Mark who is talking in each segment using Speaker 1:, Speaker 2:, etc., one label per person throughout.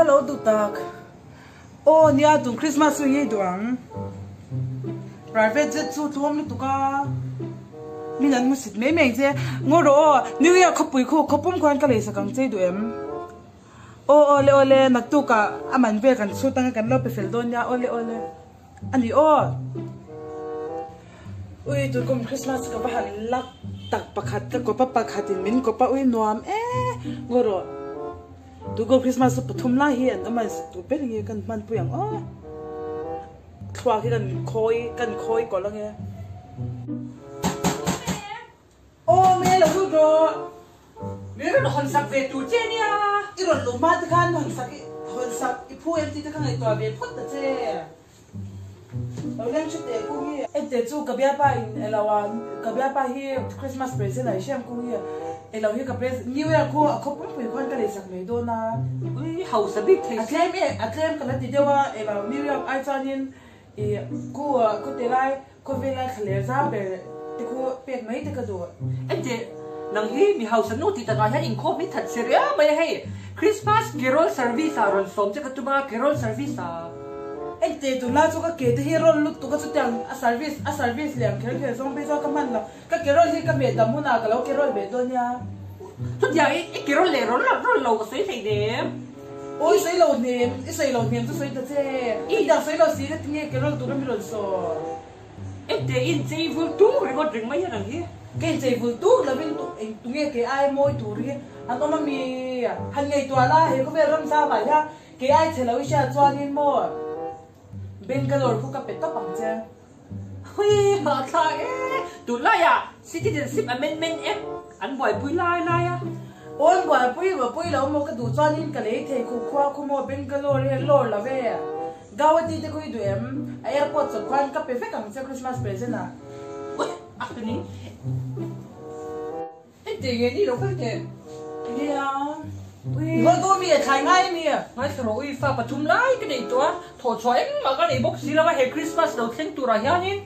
Speaker 1: hello tu tak. Oh nia tu Christmas ngi duang. Private jet chu tuam ni tu ka. Min an musit me me je ngoro New Year khopui kho khopum kwan ka le sa kang che du em. O ole nak tu ka aman ve kan chu tang kan lo pe fel don ya ole. Ani o. Ui tu kom Christmas ka ba hal lak tak pakhat ka ko pa pakhatin min ko pa ui nuam ngoro. Tu go Christmas tu pathum la hi an ama tu pe ngi kan man puyang o. Khwa ki kan khoi ko la nge. Oh, me lo do. Me lo hon sak ve tu che nia. I ron lu ma ta kan hon sak I pu em ti ta kan ai to ve phot ta che. Lo lem chu te ku hi. Em te chu ka bia pa in elawa ka bia pa hi Christmas present ai shem ku hi. Elaw hi ka present New Year ko ko pu pu kon ka le sak me do na. Ui house a big thing. A claim ka la ti dewa elaw New Year ai chanin ko te lai ko ve lai khale za be ko pek mai te ka do
Speaker 2: ente nang hi mi house no ti ta ga ha in ko mi that seria mai hai Christmas carol service aron som che ka tuma carol service
Speaker 1: ente tu la chu ka ke te hi rol lut tu ka chu tang a service liam khel song pe zo ka man la ka carol hi ka me da mu na ka lo carol be do nya
Speaker 2: tu ya e carol le rol lo ko sei thei de
Speaker 1: oi sei lo nem tu sei ta che I da sei lo si ka tinge carol tu mi rol so
Speaker 2: ente in sei vul tu ri ko dring mai nang hi
Speaker 1: ke sei vul tu la bin tu nge ke ai moi tu ri an ma mi han ngai tu ala he ko ve ram sa ba ya ke ai che lo sha chuan in mo Bangalore ko ka pet ta pang che
Speaker 2: hui ha tha tu la ya citizenship amendment an boy pui lai ya
Speaker 1: on pui lo mo ka du chuan in ka le the khu khwa khu mo Bangalore he lor la ve Gawati te ko idu em airport so kwan ka perfect ang sa Christmas present na.
Speaker 2: Ui, actually. Ente ye ni lo ka te.
Speaker 1: Yeah. Ui. Ngo do mi khai ngai mi.
Speaker 2: Ngai thro ui fa pathum lai ka nei to tho choeng ma ka nei box sila ma he Christmas lo thleng tu ra hianin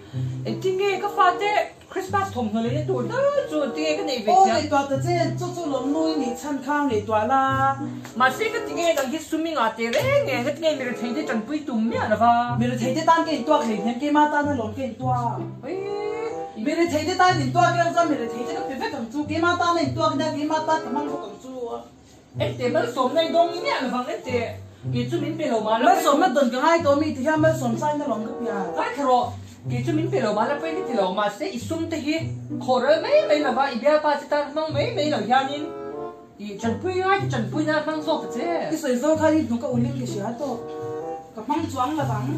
Speaker 2: entinge ka fa te Christmas thom ngale ni tu da chu tinge ka nei ve
Speaker 1: ya. Oh, to ta che chu lom nui ni chan khang ni to la.
Speaker 2: Ma se ka tinge dang hi swimming a te re nge ka tinge mi re thei te chan pui tum mi ana ba.
Speaker 1: Mi re thei te tan ke to khle nem ke ma ta na lom ke to.
Speaker 2: Ui.
Speaker 1: Mi re thei te tan ni to ke za mi re thei te ka perfect ang chu ke ma ta na to ke da ke ma ta ka mang ko kang chu.
Speaker 2: Ente mal som nei dong ni ana bang ente. Ki chu min pe lo ma
Speaker 1: la som na don ka hai to mi ti ha ma som sai na lom ka pia.
Speaker 2: Ka thro ki chu min pe lo ma la pe ni ti lo ma se isum te hi khore mai la ba ibia pa ti ta nong mai lo hianin I chan pui na mang so che
Speaker 1: I soi zo kha ni nu ka ulim ke sha to ka mang chuang la bang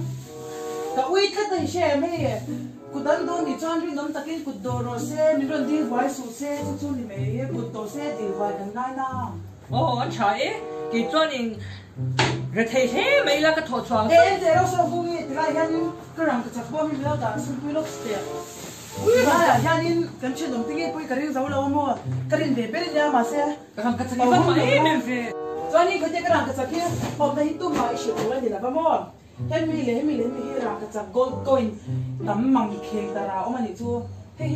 Speaker 1: ka ui kha ta she me ku dan do ni chan ri nom takin ku do ro se ni ron di vai su se chu ni me ku do se di vai kan nai na
Speaker 2: oh an cha ki chuan in re thei he mai la ka tho chuang
Speaker 1: de ro so fu ni tra hian ka rang ka chak bo mi la da sun pui lok ste ui ba hianin kan chen dom tinge pui ka ring zo lo mo ka rin de pe nya ma se
Speaker 2: ka kam ka chak ba ma me ve
Speaker 1: Johnny ko te ka rang ka chak hi pom da hi tu ma I shi ko la ni la ba mo Hen mi le hi rang ka chak gold coin tam mang kheng ta ra o ma ni chu he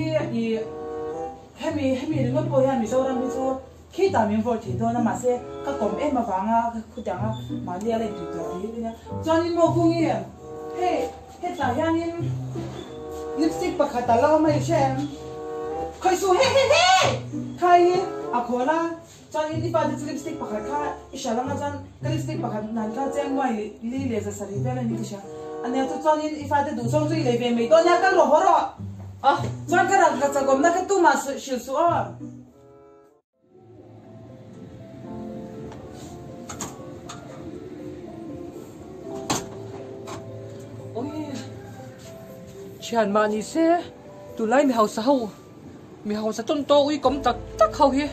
Speaker 1: mi ring po ya mi so ram mi chu khi ta mi for thi do na ma se ka kom em ma wanga ka khu ta nga ma lia le tu to hi ni Johnny mo ku ni he ta hianin lipstick pakhat ala mai shem khoi su he khai a khola chang in pa de lipstick pakhat kha ishala ma chan ka lipstick pakhat nan ka cheng mai li le za sari vela ni kisha ane to chang in ifa de du chong zui le ve me to nya ka ro horo chang ka rang ka chagom na ka tu ma shil su
Speaker 2: Chian ma ni se tu lai mi house ho mi house ton to ui kom tak ho hi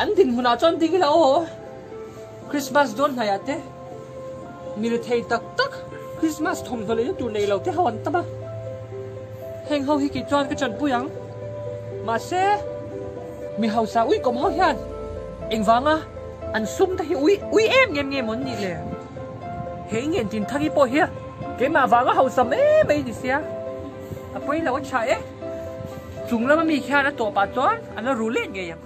Speaker 2: an din huna chon ding la o Christmas don na ya te mi re thei tak Christmas thom vale tu nei lo te hawan ta ba heng ho hi ki chon ka chan puyang ma se mi house ui kom ho hian eng wanga an sum ta hi ui em ngem mon ni le heng ngen tin thagi po hi ke ma wanga house me ni sia apoi lo cha chung la mi kha na to pa chon ana rule nge yam